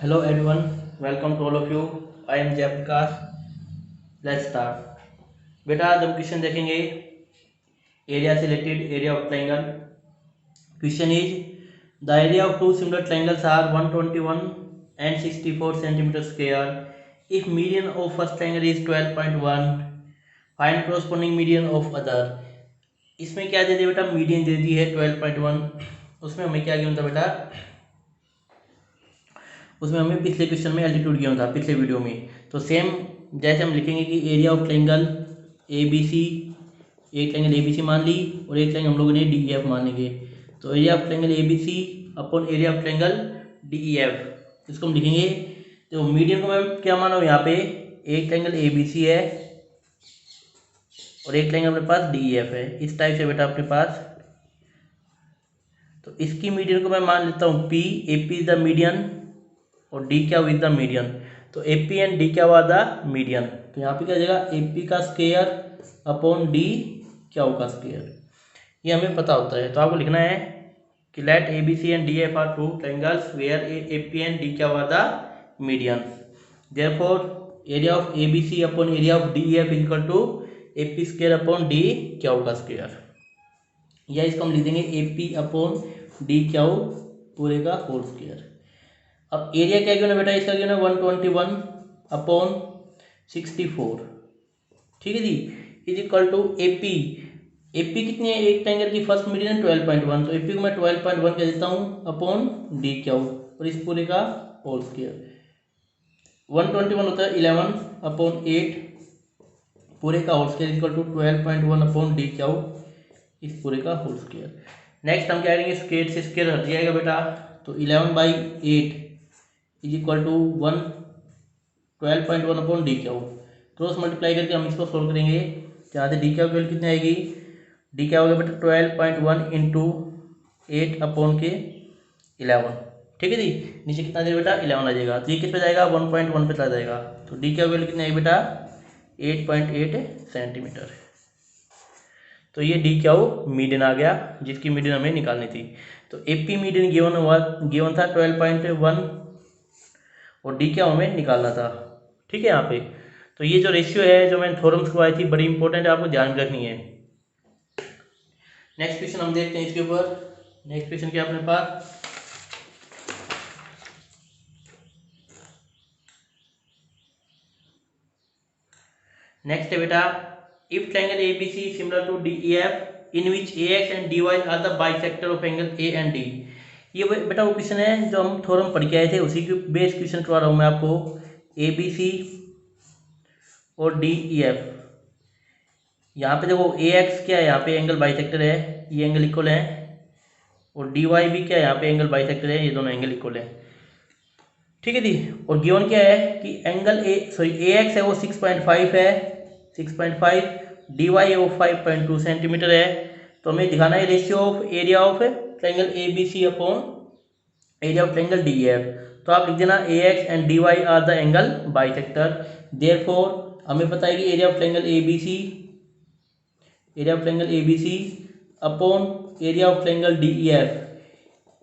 Hello everyone, welcome to all of you. I am Jayaprakash. Let's start. बेटा आज हम question देखेंगे area से related area of triangle. Question is the area of two similar triangles are 121 and 64 centimeter square. If median of first triangle is 12.1, find corresponding median of other. इसमें क्या दे दिया बेटा, median दे दी है 12.1. उसमें हमें क्या गिवन था बेटा, उसमें हमें पिछले क्वेश्चन में एल्टीट्यूड गिवन था पिछले वीडियो में. तो सेम जैसे हम लिखेंगे कि area of triangle A B C, एक ट्रायंगल ए बी सी मान ली और एक ट्रायंगल हम लोगों ने डी ई एफ मान लेंगे. तो area of triangle A B C upon area of triangle D E F, इसको हम लिखेंगे. तो मीडियन को मैं क्या माना हूँ यहाँ पे, एक ट्रायंगल ए बी सी है और एक ट्रायंगल अपने पास डी ई एफ है. इस टाइप से बेटा अपने पास. तो इसकी मीडियन को मैं मान लेता हूँ P, A P is the median और डी क्या विद द मीडियन. तो ए पी एंड डी क्या हुआ द मीडियन. तो यहाँ पे क्या जाएगा, ए पी का स्क्वायर अपॉन डी क्या का स्क्वायर. ये हमें पता होता है. तो आपको लिखना है कि let A B C and D F are two triangles where A P and D क्या हुआ the median. Therefore area of A B C upon area of D F is equal to A P square upon D क्या का square. या इसको हम लिख देंगे A P upon D क्या पूरे का होल स्क्वायर. अब एरिया क्या गिवन है बेटा, इसका गिवन है 121 अपॉन 64. ठीक है जी, is equal to A P. A P कितनी है, एक ट्रायंगल की फर्स्ट मीडियन है 12.1. तो ए पी को मैं 12.1 कह देता हूँ अपॉन डी क्या और इस पूरे का होल स्क्वायर. 121 होता है 11 अपॉन 8 पूरे का whole square equal to 12.1 upon D क्या इस पूरे का होल स्क्वायर. नेक्स्ट हम क्या करेंगे, स्क्वायर से स्क्वायर हट जाएगा बेटा. तो 11/8 is equal to 12.1 upon D क्या. क्रॉस मल्टीप्लाई करके हम इसको सोल्व करेंगे. यहाँ से डी क्या वैल्यू कितनी आएगी, डी क्या होगा बेटा 12.1 इंटू 8 अपॉन के 11. ठीक है जी, नीचे कितना देगा बेटा 11 आ जाएगा. तो ये किस पे जाएगा 1.1 पे चला जाएगा. तो डी क्या वैल्यू कितनी आएगी बेटा 8.8 सेंटीमीटर. तो ये डी क्या मीडियन आ गया, जिसकी मीडियन हमें निकालनी थी. तो ए पी मीडियन गिवन था 12.1 और डी क्या हमें निकालना था. ठीक है यहाँ पे. तो ये जो रेशियो है जो मैंने थ्योरम्स करवाई थी बड़ी इंपॉर्टेंट है, आपको ध्यान में रखनी है. नेक्स्ट क्वेश्चन हम देखते हैं इसके ऊपर. नेक्स्ट क्वेश्चन क्या अपने पास, नेक्स्ट है बेटा, if triangle A B C similar to D E F in which A X and D Y are the bisector of angle A and D. ये बेटा वो क्वेश्चन है जो हम थ्योरम पढ़ के आए थे, उसी के बेस क्वेश्चन करवा रहा हूँ मैं आपको. ए बी सी और डी ई एफ, यहाँ पे देखो ए एक्स क्या है, यहाँ पे एंगल बाइसेक्टर है, ये एंगल इक्वल है. और डी वाई भी क्या है, यहाँ पे एंगल बाइसेक्टर है, ये दोनों एंगल इक्वल है. ठीक है जी. और गिवन क्या है कि एंगल ए एक्स है वो 6.5 है, 6.5. डी वाई है वो 5.2 सेंटीमीटर है. तो हमें दिखाना है ratio of area of triangle A B C upon area of triangle D F. तो आप लिख देना A X and D Y are the angle bisector. Therefore हमें पता है कि area of triangle A B C, area of triangle A B C upon area of triangle D E F,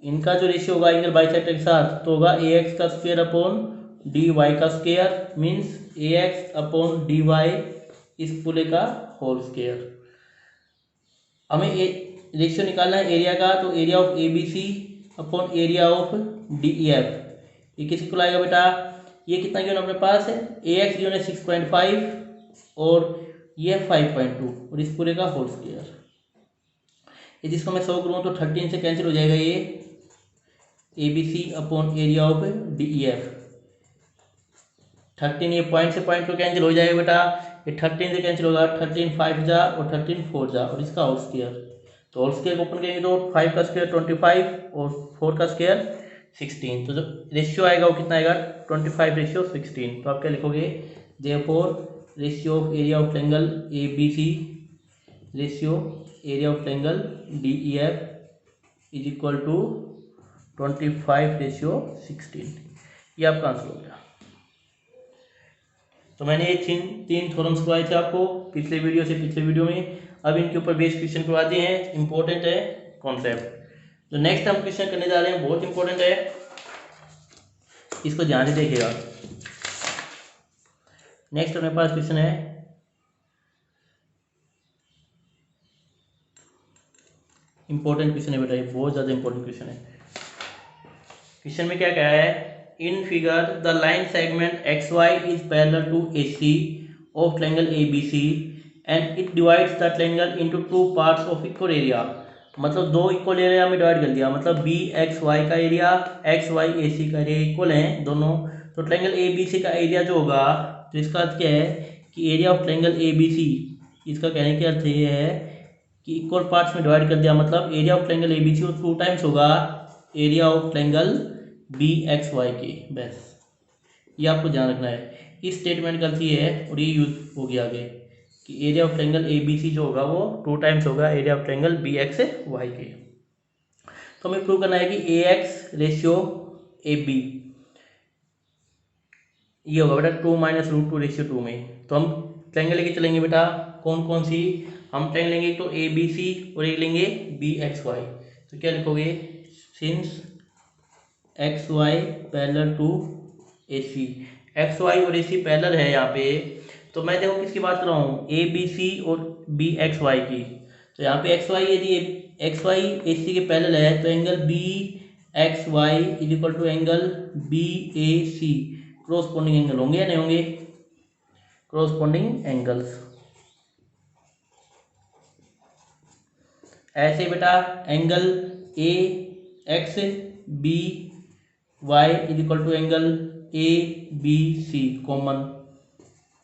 इनका जो रेशियो होगा एंगल बाइसेक्टर के साथ तो होगा ए एक्स का स्क्वायर अपॉन डी वाई का स्क्वायर. मीन्स ए एक्स अपॉन डी वाई इस पूरे का होल स्क्वायर. हमें रेशियो निकालना है एरिया का. तो area of A B C upon area of D E F, ये किसी को लाएगा बेटा, ये कितना गिवन अपने पास है, ए एक्स गिवन है 6.5 और ये 5.2 और इस पूरे का होल स्क्वायर. ये जिसको मैं 100 करूँ तो 13 से कैंसिल हो जाएगा ये A B C upon area of D E F. 13 ये पॉइंट से पॉइंट तो कैंसिल हो जाएगा बेटा, ये 13 से कैंसिल होगा, 13 5 जा और 13 4 जा और इसका होल स्क्वायर. तो होल स्क्वायर ओपन करेंगे तो 5 का स्क्वायर 25 और 4 का स्क्वायर 16. तो जो रेशियो आएगा वो कितना आएगा 25/16. तो आप क्या लिखोगे, therefore ratio of area of triangle A B C ratio area of triangle D E F is equal to 25/16. ये आपका आंसर हो गया. तो मैंने ये तीन थ्योरम्स करवाए थे आपको पिछले वीडियो में. अब इनके ऊपर बेस क्वेश्चन करवा दिए हैं, इंपॉर्टेंट है कॉन्सेप्ट. जो नेक्स्ट हम क्वेश्चन करने जा रहे हैं बहुत इंपॉर्टेंट है. इसको ध्यान से देखिएगा। नेक्स्ट अपने पास क्वेश्चन है, इंपॉर्टेंट क्वेश्चन है बेटा, ये बहुत ज़्यादा इंपॉर्टेंट क्वेश्चन है। क्वेश्चन में क्या कहा है, in figure the line segment X Y is parallel to A C of triangle A B C and it divides the triangle into two parts of equal area. मतलब दो equal area में divide कर दिया, मतलब B X Y का area, X Y A C का area equal है दोनों। तो ट्रायंगल ए बी सी का एरिया जो होगा, तो इसका अर्थ क्या है कि area of triangle A B C, इसका कहने का अर्थ ये है कि इक्वल पार्ट्स में डिवाइड कर दिया, मतलब area of triangle A B C वो 2 टाइम्स होगा area of triangle B X Y के। बस ये आपको ध्यान रखना है। इस स्टेटमेंट का अर्थ ये है और ये यूज हो गया आगे कि area of triangle A B C जो होगा वो 2 टाइम्स होगा area of triangle B X Y के। तो हमें प्रूव करना है कि A X ratio A B ये होगा बेटा 2 माइनस रूट 2 रेशियो 2 में। तो हम ट्रायंगल लेके चलेंगे बेटा, कौन कौन सी हम ट्रायंगल लेंगे, तो ए बी सी और एक लेंगे बी एक्स वाई। तो क्या लिखोगे, since X Y parallel to A C, X Y और ए सी पैरेलल है यहाँ पे। तो मैं देखो किसकी बात कर रहा हूँ, ए बी सी और बी एक्स वाई की। तो यहाँ पे एक्स वाई यदि एक्स वाई ए सी के पैरेलल है तो angle B X Y is equal to angle B A C corresponding angle होंगे या नहीं होंगे, क्रॉसपोंडिंग एंगल्स। ऐसे बेटा angle A X B Y is equal to angle A B C common,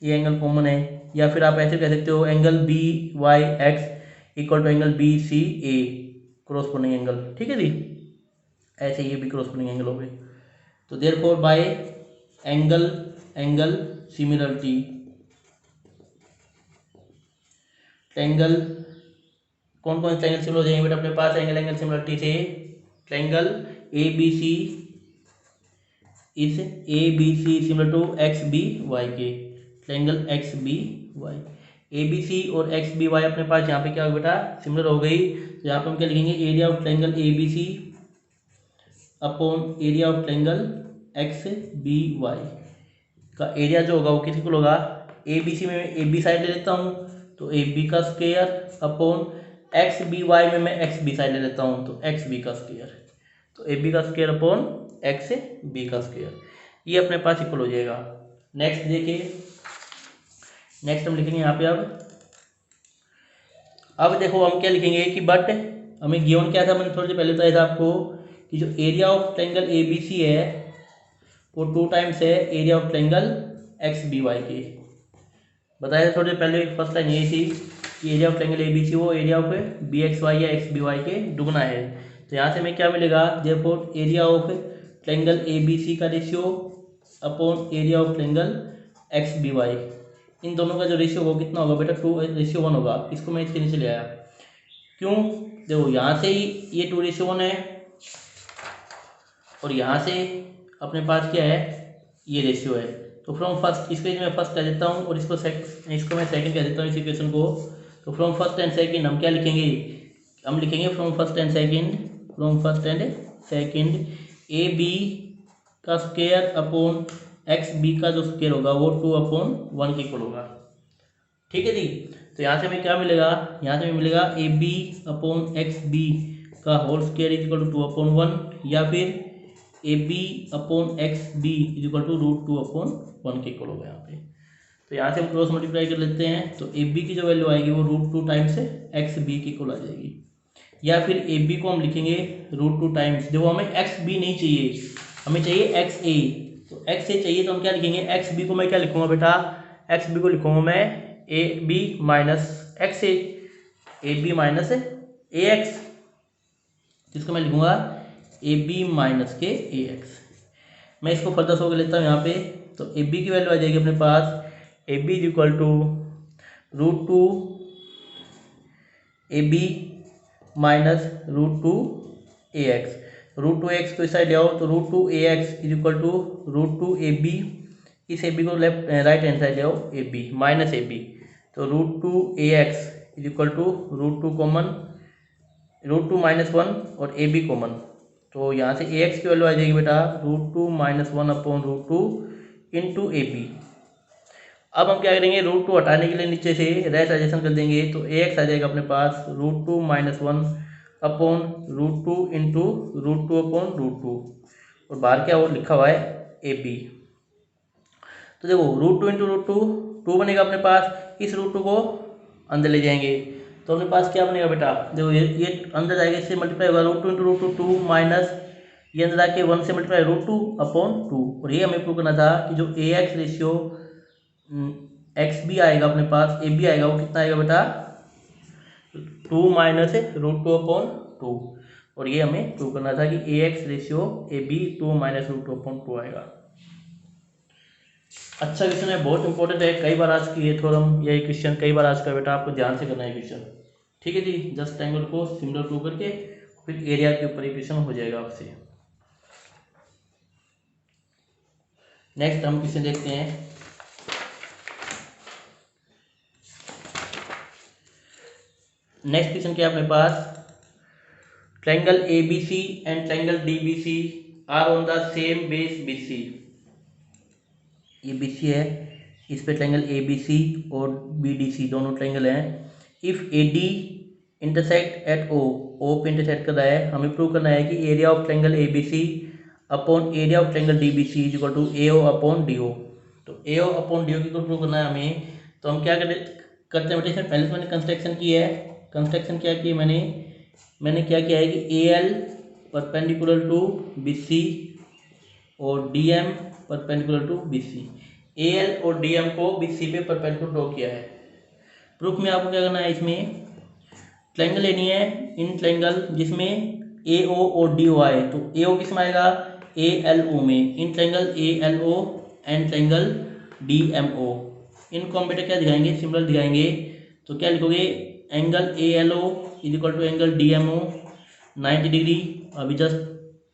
ये एंगल कॉमन है। या फिर आप ऐसे कह सकते हो angle B Y X equal to angle B C A corresponding angle, ठीक है जी। ऐसे ये भी क्रॉसपोंडिंग एंगल हो गए। तो therefore by angle similarity triangle, कौन कौन से ट्रायंगल सिमिलर हो जाएंगे बेटा अपने पास एंगल सिमिलरिटी से, triangle A B C is A B C similar to X B Y के, triangle X B Y. A B C और एक्स बी वाई अपने पास यहाँ पे क्या होगा बेटा, सिमिलर हो गई। तो यहाँ पे हम क्या लिखेंगे, area of triangle A B C upon area of triangle X B Y का एरिया जो होगा वो किसी को होगा, ए बी सी में ए बी साइड ले लेता हूँ तो ए बी का square upon X B Y में मैं एक्स बी साइड ले लेता हूँ तो एक्स बी का स्क्वायर, तो ए बी का स्क्वायर अपॉन एक्स बी का स्क्वायर, ये अपने पास इक्वल हो जाएगा। नेक्स्ट देखिए, नेक्स्ट हम लिखेंगे यहाँ पे अब देखो हम क्या लिखेंगे कि बट हमें गिवन क्या था, मैंने थोड़ी देर पहले बताया था आपको कि जो area of triangle A B C है वो 2 टाइम्स है area of triangle X B Y के। बताया था थोड़ी देर पहले, फर्स्ट लाइन यही थी कि area of triangle A B C वो area of B X Y या एक्स बी वाई के दुगना है। तो यहाँ से हमें क्या मिलेगा, therefore area of triangle A B C का ratio upon area of triangle X B Y, इन दोनों का जो रेशियो होगा कितना होगा बेटा 2:1 होगा। इसको मैं इसके नीचे ले आया, क्यों, देखो यहाँ से ही ये 2:1 है और यहाँ से अपने पास क्या है, ये रेशियो है। तो फ्रॉम फर्स्ट, इसको मैं फर्स्ट कह देता हूँ और इसको मैं सेकंड कह देता हूँ इस इक्वेशन को। तो फ्रॉम फर्स्ट एंड सेकंड हम क्या लिखेंगे, हम लिखेंगे from first and second A B का स्क्वायर अपॉन एक्स बी का जो स्क्वायर होगा वो 2/1 के इक्वल होगा, ठीक है जी। तो यहाँ से हमें क्या मिलेगा, यहाँ से हमें मिलेगा A B upon X B का whole square is equal to 2/1 या फिर A B upon X B is equal to √2/1 के इक्वल होगा यहाँ पे। तो यहाँ से हम क्रॉस मल्टीप्लाई कर लेते हैं तो ए बी की जो वैल्यू आएगी वो √2 टाइम्स एक्स बी के इक्वल आ जाएगी। या फिर ए बी को हम लिखेंगे √2 टाइम्स, देखो हमें एक्स बी नहीं चाहिए, हमें चाहिए एक्स ए। तो एक्स ए चाहिए तो हम क्या लिखेंगे, एक्स बी को मैं क्या लिखूंगा बेटा, एक्स बी को लिखूंगा मैं A B minus X A B minus A X, जिसको मैं लिखूंगा ए बी माइनस के ए एक्स। मैं इसको फर्दर सो के लेता हूँ यहाँ पे, तो ए बी की वैल्यू आ जाएगी अपने पास A B is equal to √2 A B minus √2 A X, √2 X को इस साइड ले आओ तो √2 A X is equal to √2 A B, इस ए बी को लेफ्ट राइट हैंड साइड ले आओ A B minus A B, तो √2 A X is equal to √2 common, √2 -1 और ए बी कॉमन, तो यहाँ से ए एक्स की वैल्यू आ जाएगी बेटा √2 - 1/√2 इंटू ए बी। अब हम क्या करेंगे, √2 हटाने के लिए नीचे से रेशनलाइजेशन कर देंगे, तो ए एक्स आ जाएगा अपने पास √2 - 1/√2 इंटू √2/√2 और बाहर क्या वो लिखा हुआ है ए बी। तो देखो √2 इंटू √2 2 बनेगा अपने पास, इस √2 को अंदर ले जाएंगे तो अपने पास क्या बनेगा बेटा, देखो ये अंदर जाएगा, इससे मल्टीप्लाई होगा √2 इंटू √2 2 माइनस ये अंदर आके 1 से मल्टीप्लाई √2/2 और ये हमें प्रूव करना था कि जो ए एक्स रेशियो एक्स बी आएगा अपने पास, ए बी आएगा, वो कितना आएगा बेटा 2 माइनस √2/2 और ये हमें प्रूव करना था कि A X ratio A B 2 minus √2/2 आएगा। अच्छा क्वेश्चन है, बहुत इंपॉर्टेंट है, कई बार आज की ये थ्योरम या ये क्वेश्चन कई बार आज का बेटा, आपको ध्यान से करना है क्वेश्चन। ठीक है जी, जस्ट ट्रायंगल को सिमिलर प्रूव करके फिर एरिया के ऊपर क्वेश्चन हो जाएगा आपसे। नेक्स्ट हम क्वेश्चन देखते हैं। नेक्स्ट क्वेश्चन क्या है अपने पास, triangle A B C and triangle D B C are on the same base B C. ये बी सी है, इस पे ट्रायंगल ए बी सी और बी डी सी दोनों ट्रायंगल हैं। If A D intersect at O, O पे intersect कर रहा है, हमें प्रूव करना है कि area of triangle A B C upon area of triangle D B C is equal to A O upon D O. तो ए ओ अपॉन डी ओ की प्रूव करना है हमें, तो हम क्या करते हैं बेटे, इसमें पहले तो मैंने कंस्ट्रक्शन की है। कंस्ट्रक्शन क्या की है मैंने क्या किया है कि A L perpendicular to B C और D M perpendicular to B C, A L और डी एम को बी सी पे परपेंडिकुलर ड्रॉ किया है। प्रूफ में आपको क्या करना है, इसमें ट्रायंगल लेनी है, इन ट्रायंगल जिसमें ए ओ और डी ओ आए, तो ए ओ किस में आएगा ए एल ओ में, in triangle A L O and triangle D M O, इनको हम बेटा क्या दिखाएंगे, सिमिलर दिखाएंगे। तो क्या लिखोगे, angle A L O is equal to angle D M O 90 degree, अभी जस्ट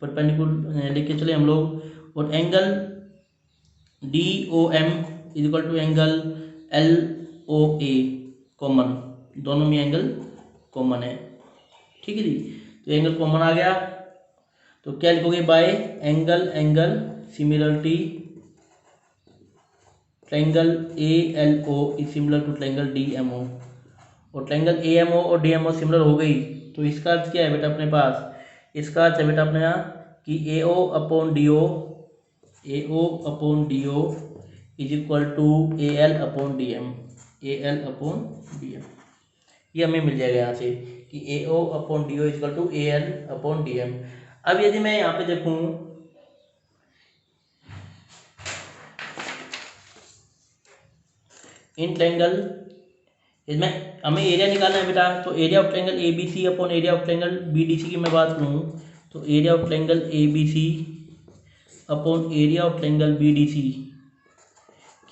परपेंडिकुलर लेके चले हम लोग, और angle D O M is equal to angle L O A common, दोनों में एंगल कॉमन है। ठीक है जी, तो एंगल कॉमन आ गया, तो क्या लिखोगे, by angle angle similarity triangle A L O is similar to triangle D M O, और ट्रायंगल ए एम ओ और डी एम ओ सिमिलर हो गई, तो इसका अर्थ क्या है बेटा अपने पास, इसका अर्थ है बेटा अपने यहाँ कि A O upon D O, A O upon D O is equal to A L upon D M, A L upon D M, ये हमें मिल जाएगा यहाँ से कि A O upon D O is equal to A L upon D M. अब यदि मैं यहाँ पे देखूँ, इन ट्रायंगल इसमें हमें एरिया निकालना है बेटा, तो area of triangle A B C upon area of triangle B D C की मैं बात करूँ, तो area of triangle A B C upon area of triangle B D C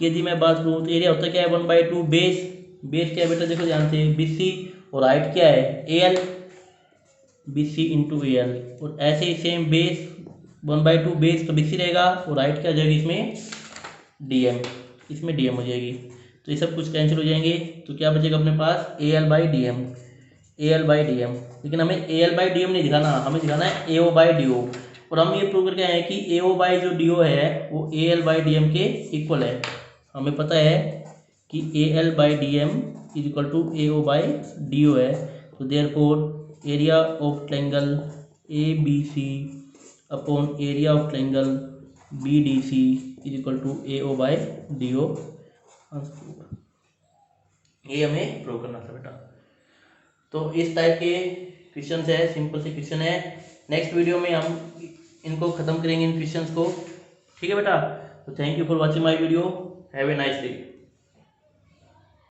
की यदि मैं बात करूँ, तो एरिया होता क्या है 1/2 बेस, बेस क्या है बेटा देखो ध्यान से बी सी, और हाइट क्या है A L, B C into A L, और ऐसे ही सेम बेस 1/2 बेस तो बी सी रहेगा, और हाइट क्या हो जाएगी इसमें डी एम, इसमें डी एम हो जाएगी, तो ये सब कुछ कैंसिल हो जाएंगे, तो क्या बचेगा अपने पास A L by D M, A L by D M, लेकिन हमें A L by D M नहीं दिखाना, हमें दिखाना है ए ओ बाई डी ओ, और हम ये प्रूव करके आए हैं कि ए ओ बाई जो डी ओ है वो A L by D M के इक्वल है। हमें पता है कि A L by D M is equal to A O by D O है, तो therefore area of triangle A B C upon area of triangle B D C is equal to A O by D O. ये हमें prove करना था बेटा। तो इस type के क्वेश्चन है, सिंपल से क्वेश्चन है, नेक्स्ट वीडियो में हम इनको खत्म करेंगे इन क्वेश्चंस को। ठीक है बेटा, तो thank you for watching my video, have a nice day.